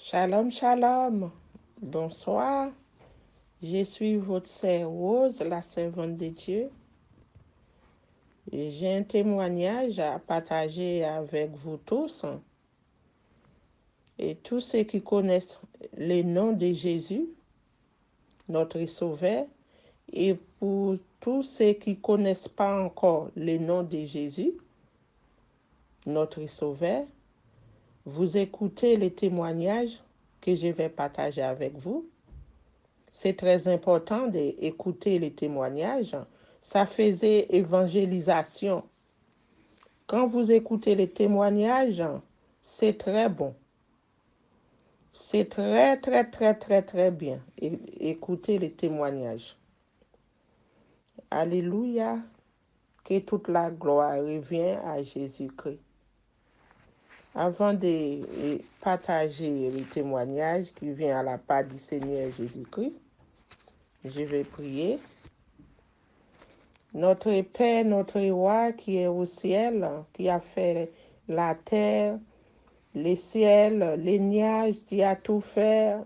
Shalom, shalom. Bonsoir. Je suis votre sœur Rose, la servante de Dieu. J'ai un témoignage à partager avec vous tous et tous ceux qui connaissent le nom de Jésus, notre Sauveur, et pour tous ceux qui ne connaissent pas encore le nom de Jésus, notre Sauveur, vous écoutez les témoignages que je vais partager avec vous. C'est très important d'écouter les témoignages. Ça faisait évangélisation. Quand vous écoutez les témoignages, c'est très bon. C'est très, très, très, très, très bien. Écoutez les témoignages. Alléluia. Que toute la gloire revienne à Jésus-Christ. Avant de partager les témoignages qui viennent à la part du Seigneur Jésus-Christ, je vais prier. Notre Père, notre Roi qui est au ciel, qui a fait la terre, les ciels, les nuages, qui a tout fait,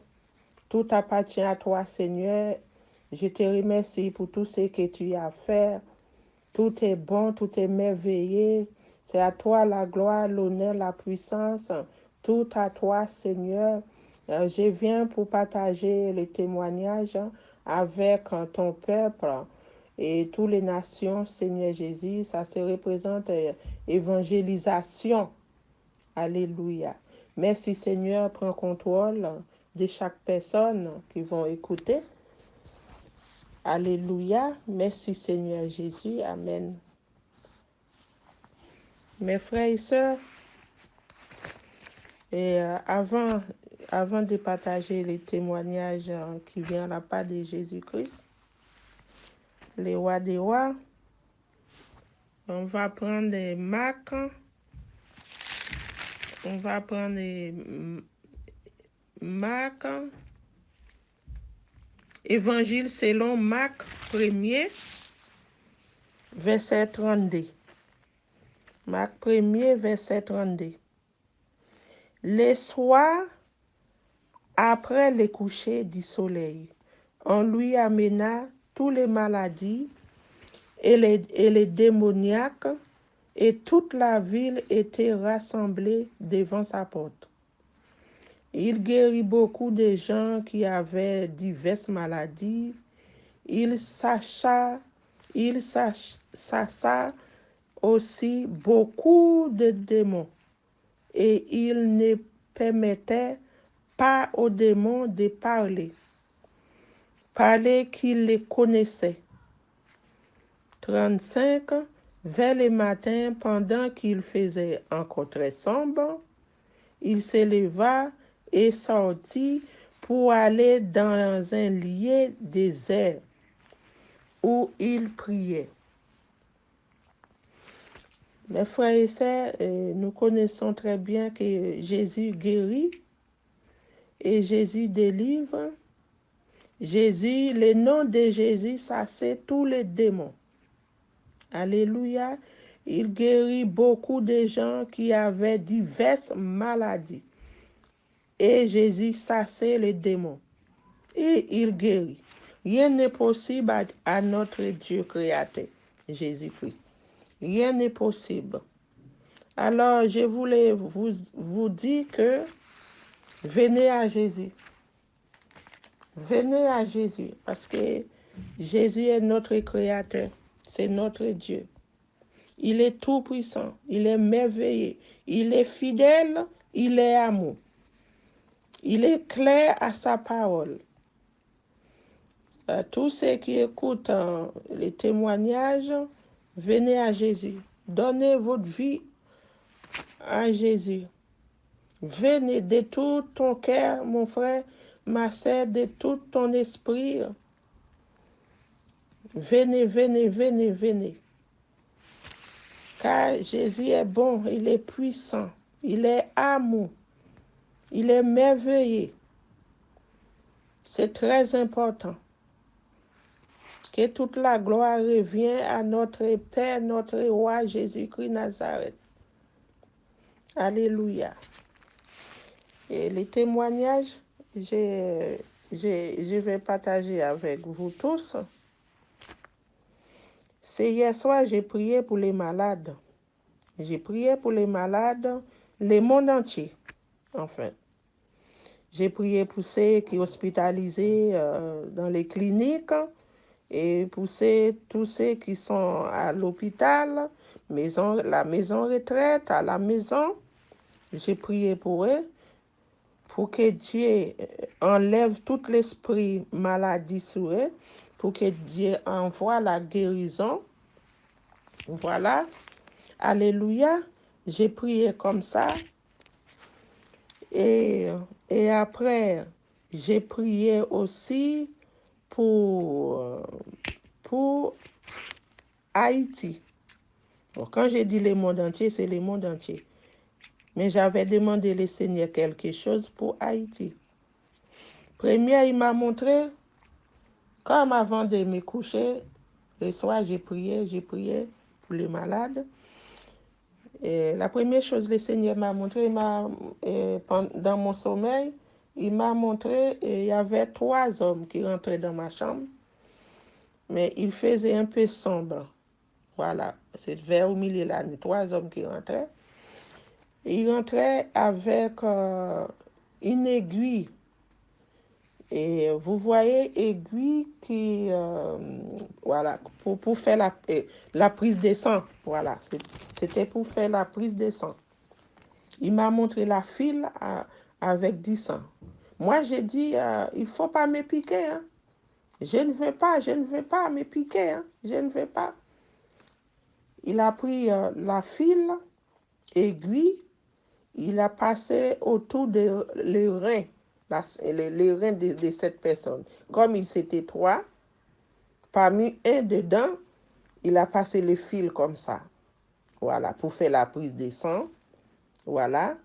tout appartient à toi, Seigneur. Je te remercie pour tout ce que tu as fait. Tout est bon, tout est merveilleux. C'est à toi la gloire, l'honneur, la puissance. Tout à toi, Seigneur. Je viens pour partager les témoignages avec ton peuple et toutes les nations, Seigneur Jésus. Ça se représente évangélisation. Alléluia. Merci, Seigneur. Prends contrôle de chaque personne qui vont écouter. Alléluia. Merci, Seigneur Jésus. Amen. Mes frères et sœurs, avant de partager les témoignages qui viennent à la part de Jésus-Christ, les rois des rois, on va prendre Marc, on va prendre Marc, Évangile selon Marc 1er, verset 32. Marc 1er, verset 32. Le soir, après le coucher du soleil, on lui amena toutes les maladies et les démoniaques, et toute la ville était rassemblée devant sa porte. Il guérit beaucoup de gens qui avaient diverses maladies. Il chassa aussi beaucoup de démons, et il ne permettait pas aux démons de parler qu'il les connaissait. 35. Vers le matin, pendant qu'il faisait encore très sombre, il se leva et sortit pour aller dans un lieu désert où il priait. Mes frères et sœurs, nous connaissons très bien que Jésus guérit et Jésus délivre. Jésus, le nom de Jésus, ça c'est tous les démons. Alléluia. Il guérit beaucoup de gens qui avaient diverses maladies. Et Jésus chassait les démons. Et il guérit. Rien n'est possible à notre Dieu créateur, Jésus-Christ. Rien n'est possible. Alors, je voulais vous dire que venez à Jésus. Venez à Jésus parce que Jésus est notre créateur. C'est notre Dieu. Il est tout puissant. Il est merveilleux. Il est fidèle. Il est amour. Il est clair à sa parole. Tous ceux qui écoutent les témoignages, venez à Jésus. Donnez votre vie à Jésus. Venez de tout ton cœur, mon frère, ma sœur, de tout ton esprit. Venez, venez, venez, venez. Car Jésus est bon, il est puissant, il est amour, il est merveilleux. C'est très important. Que toute la gloire revienne à notre Père, notre Roi Jésus-Christ Nazareth. Alléluia. Et les témoignages, je vais partager avec vous tous. C'est hier soir, j'ai prié pour les malades. J'ai prié pour les malades, le monde entier, enfin. J'ai prié pour ceux qui sont hospitalisés dans les cliniques et pour tous ceux qui sont à l'hôpital, la maison retraite, à la maison. J'ai prié pour eux, pour que Dieu enlève tout l'esprit maladie sur eux, pour que Dieu envoie la guérison. Voilà. Alléluia. J'ai prié comme ça. Et, et après, j'ai prié aussi pour Haïti. Bon, quand j'ai dit le monde entier, c'est le monde entier. Mais j'avais demandé le Seigneur quelque chose pour Haïti. Première, il m'a montré, comme avant de me coucher, le soir, j'ai prié pour les malades. Et la première chose que le Seigneur m'a montré, dans mon sommeil, il m'a montré, il y avait 3 hommes qui rentraient dans ma chambre, mais il faisait un peu sombre. Voilà, c'est vers au milieu de la nuit, 3 hommes qui rentraient. Et ils rentraient avec une aiguille. Et vous voyez, aiguille qui, voilà, pour faire la prise de sang. Voilà, c'était pour faire la prise de sang. Il m'a montré la file avec du sang. Moi, j'ai dit, il ne faut pas me piquer. Hein. Je ne veux pas me piquer. Hein. Je ne veux pas. Il a pris la file, aiguille, il a passé autour de les reins, les reins de cette personne. Comme ils étaient 3, parmi un dedans, il a passé le fil comme ça. Voilà, pour faire la prise de sang. Voilà,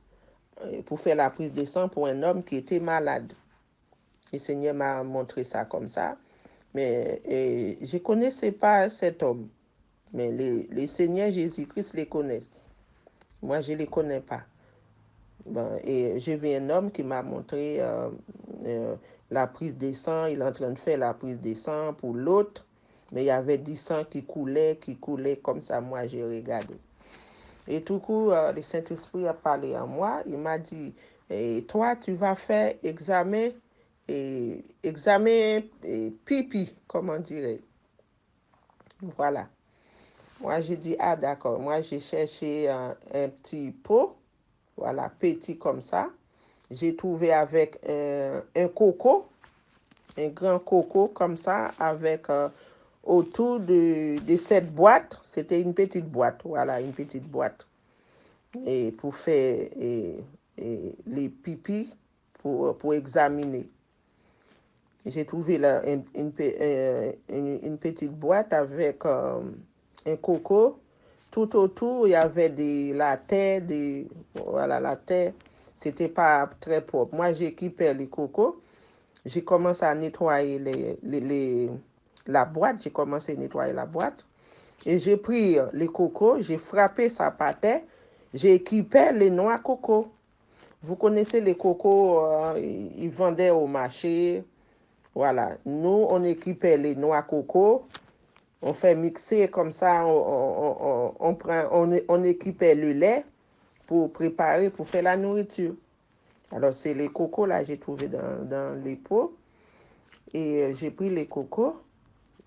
pour faire la prise de sang pour un homme qui était malade. Le Seigneur m'a montré ça comme ça. Mais je ne connaissais pas cet homme. Mais les Seigneurs Jésus-Christ les connaissent. Moi, je ne les connais pas. Bon, et j'ai vu un homme qui m'a montré la prise de sang. Il est en train de faire la prise de sang pour l'autre. Mais il y avait du sang qui coulait comme ça. Moi, j'ai regardé. Et tout coup, le Saint-Esprit a parlé à moi. Il m'a dit, toi, tu vas faire examen pipi, comme on dirait. Voilà. Moi, j'ai dit, ah d'accord. Moi, j'ai cherché un petit pot, voilà, petit comme ça. J'ai trouvé avec un coco, un grand coco comme ça, avec autour de cette boîte. C'était une petite boîte, voilà, une petite boîte. Et pour faire les pipis, pour examiner. J'ai trouvé là une petite boîte avec un coco. Tout autour, il y avait la terre, voilà, la terre. C'était pas très propre. Moi, j'ai équipé les cocos. J'ai commencé à nettoyer la boîte. J'ai commencé à nettoyer la boîte. Et j'ai pris les cocos, j'ai frappé ça par terre. J'ai équipé les noix coco. Vous connaissez les cocos, ils vendaient au marché. Voilà, nous, on équipait les noix coco, on fait mixer comme ça, on équipait le lait pour préparer, pour faire la nourriture. Alors, c'est les cocos, là, j'ai trouvé dans les pots. Et j'ai pris les cocos,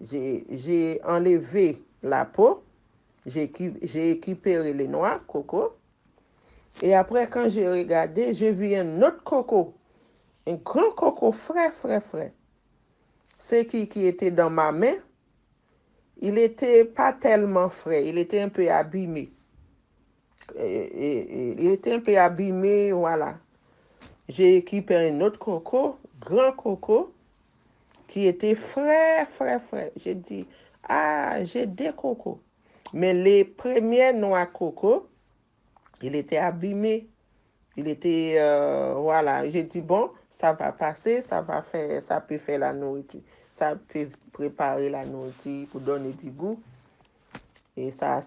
j'ai enlevé la peau, j'ai équipé les noix coco. Et après, quand j'ai regardé, j'ai vu un autre coco, un grand coco frais. Ce qui était dans ma main, il n'était pas tellement frais, il était un peu abîmé. Il était un peu abîmé, voilà. J'ai équipé un autre coco, grand coco, qui était frais. J'ai dit, ah, j'ai 2 cocos. Mais les premières noix coco, il était abîmé. Il était, voilà, j'ai dit, bon, ça va passer, ça peut faire la nourriture. Ça peut préparer la nourriture pour donner du goût. Et ça,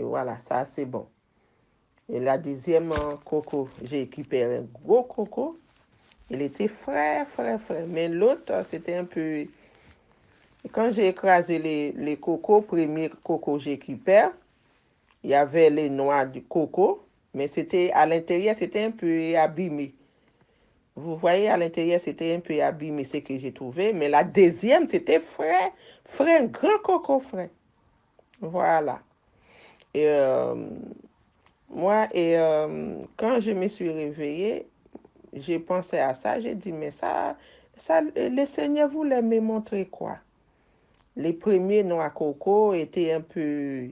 voilà, ça, c'est bon. Et la deuxième coco, j'ai récupéré un gros coco. Il était frais, frais, frais. Mais l'autre, c'était un peu... Quand j'ai écrasé les cocos, premier coco j'ai récupéré, il y avait les noix du coco, mais c'était à l'intérieur, c'était un peu abîmé. Vous voyez, à l'intérieur, c'était un peu abîmé ce que j'ai trouvé. Mais la deuxième, c'était frais, frais, un grand coco frais. Voilà. Et quand je me suis réveillée, j'ai pensé à ça. J'ai dit, mais ça, le Seigneur voulait me montrer quoi? Les premiers noix coco étaient un peu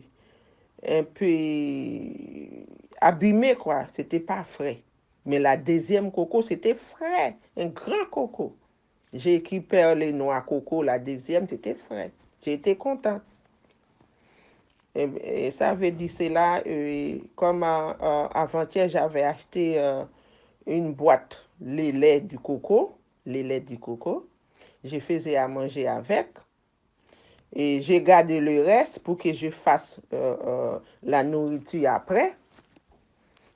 abîmés, quoi. C'était pas frais. Mais la deuxième coco, c'était frais. Un grand coco. J'ai récupéré les noix coco, la deuxième, c'était frais. J'ai été contente. Et ça veut dire cela, comme avant-hier, j'avais acheté une boîte les laits du coco. Je faisais à manger avec. Et j'ai gardé le reste pour que je fasse la nourriture après.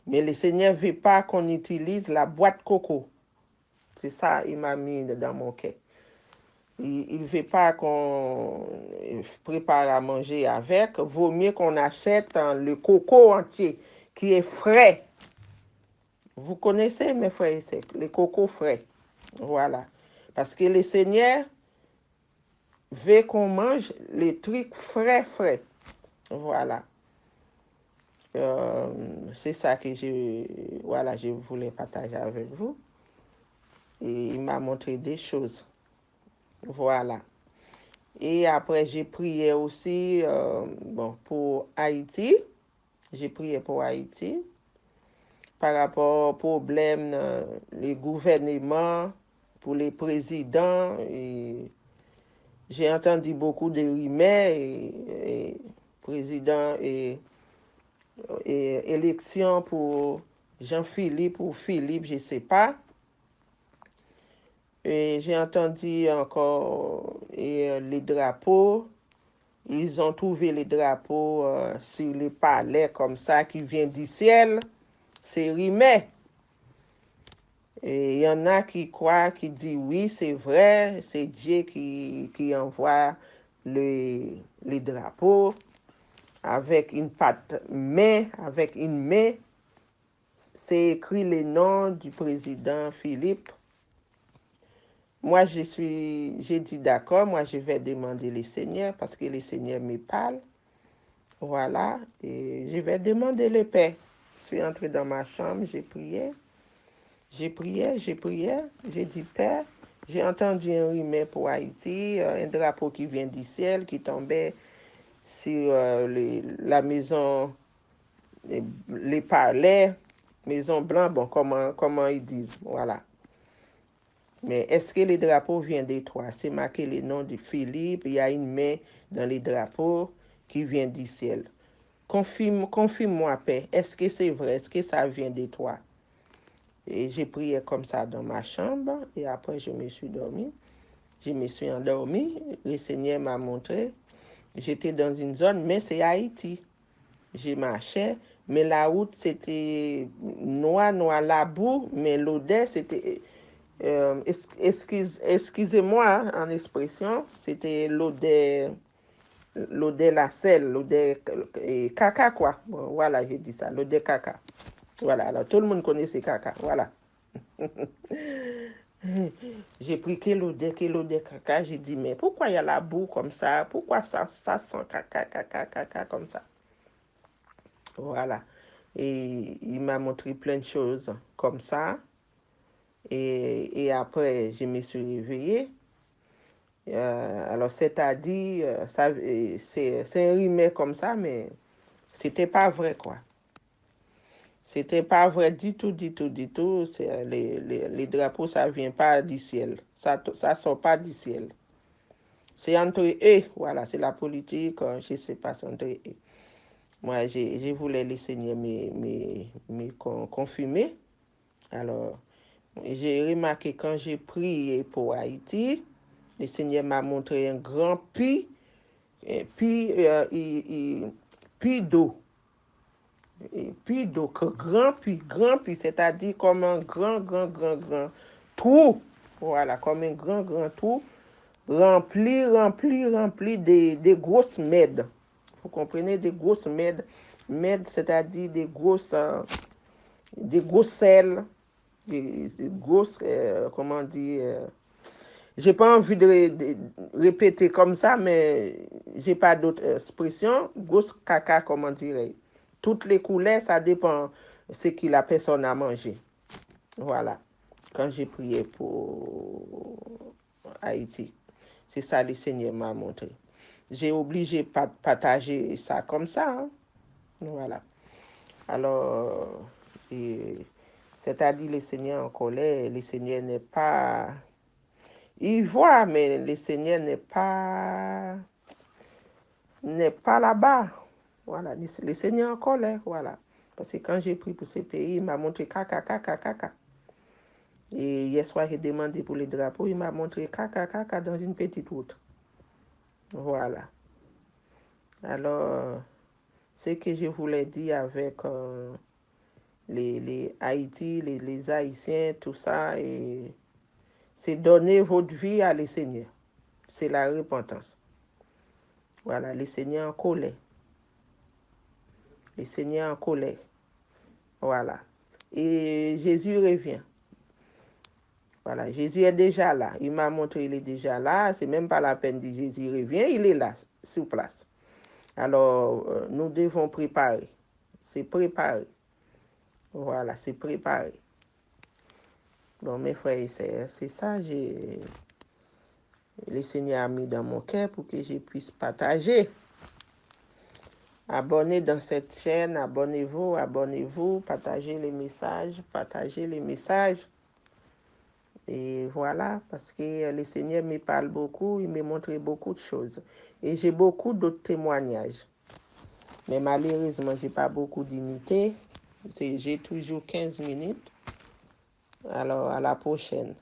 Mais le Seigneur ne veut pas qu'on utilise la boîte coco. C'est ça, il m'a mis dans mon cœur. Il ne veut pas qu'on prépare à manger avec. Vaut mieux qu'on achète le coco entier qui est frais. Vous connaissez, mes frères et sœurs, les cocos frais. Voilà. Parce que le Seigneur veut qu'on mange les trucs frais, frais. Voilà. C'est ça que je voulais partager avec vous. Et il m'a montré des choses. Voilà. Et après, j'ai prié aussi pour Haïti. J'ai prié pour Haïti par rapport aux problèmes, les gouvernements, pour les présidents. Et j'ai entendu beaucoup de rumeurs et président et élection pour Jean-Philippe ou Philippe, je ne sais pas. Et j'ai entendu encore les drapeaux. Ils ont trouvé les drapeaux sur les palais comme ça qui viennent du ciel. C'est rimé. Et il y en a qui croient, qui disent oui, c'est vrai, c'est Dieu qui envoie les drapeaux avec une avec une main. C'est écrit le nom du président Philippe. Moi, j'ai dit d'accord, moi je vais demander le Seigneur parce que le Seigneur me parle. Voilà, et je vais demander le Père. Je suis entrée dans ma chambre, j'ai prié. J'ai dit Père, j'ai entendu un rumeur pour Haïti, un drapeau qui vient du ciel, qui tombait sur la maison, les palais, maison blanche, bon, comment ils disent, voilà. Mais est-ce que les drapeaux viennent des trois? C'est marqué le nom de Philippe, il y a une main dans les drapeaux qui vient du ciel. Confirme-moi, Père, est-ce que c'est vrai? Est-ce que ça vient des trois? Et j'ai prié comme ça dans ma chambre et après je me suis dormi. Je me suis endormi. Le Seigneur m'a montré. J'étais dans une zone, mais c'est Haïti. J'ai marché, mais la route c'était noir, la boue, mais l'odeur c'était... excusez-moi en expression, c'était l'odeur la selle, l'odeur caca quoi. Bon, voilà, j'ai dit ça, l'odeur caca. Voilà, alors tout le monde connaît ces caca, voilà. J'ai pris quelle odeur caca, j'ai dit, mais pourquoi il y a la boue comme ça? Pourquoi ça sent caca comme ça? Voilà. Et il m'a montré plein de choses comme ça. Et après, je me suis réveillée. Alors, c'est-à-dire, c'est un rumeur comme ça, mais c'était pas vrai, quoi. C'était pas vrai du tout, du tout, du tout. Les drapeaux, ça vient pas du ciel. Ça sort pas du ciel. C'est entre eux, voilà, c'est la politique, je sais pas, c'est entre eux. Moi, je voulais le Seigneur me confirmer. Alors, j'ai remarqué quand j'ai prié pour Haïti, le Seigneur m'a montré un grand puits d'eau. Et puis, donc, grand, puis c'est-à-dire comme un grand trou. Voilà, comme un grand trou, rempli des grosses mèdes. Vous comprenez, des grosses mèdes. Mèdes, c'est-à-dire des grosses selles, des grosses, comment dire, j'ai pas envie de répéter comme ça, mais j'ai pas d'autre expression. Grosse caca, comment dirais. Toutes les couleurs, ça dépend de ce que la personne a mangé. Voilà. Quand j'ai prié pour Haïti, c'est ça le Seigneur m'a montré. J'ai obligé de partager ça comme ça. Hein. Voilà. Alors, c'est-à-dire le Seigneur en colère, le Seigneur n'est pas... Il voit, mais le Seigneur n'est pas là-bas. Voilà, le Seigneur en colère, voilà. Parce que quand j'ai pris pour ce pays, il m'a montré caca. Et hier soir, j'ai demandé pour les drapeaux, il m'a montré caca dans une petite route. Voilà. Alors, ce que je voulais dire avec les Haïti, les Haïtiens, tout ça, et c'est donner votre vie à le Seigneur. C'est la repentance. Voilà, le Seigneur en colère. Le Seigneur en colère. Voilà. Et Jésus revient. Voilà, Jésus est déjà là. Il m'a montré qu'il est déjà là. C'est même pas la peine de Jésus revient. Il est là, sur place. Alors, nous devons préparer. C'est préparer. Voilà, c'est préparer. Bon, mes frères et sœurs, c'est ça que le Seigneur a mis dans mon cœur pour que je puisse partager. Abonnez dans cette chaîne, abonnez-vous, partagez les messages. Et voilà, parce que le Seigneur me parle beaucoup, il me montre beaucoup de choses. Et j'ai beaucoup d'autres témoignages. Mais malheureusement, je n'ai pas beaucoup d'unité. J'ai toujours 15 minutes. Alors, à la prochaine.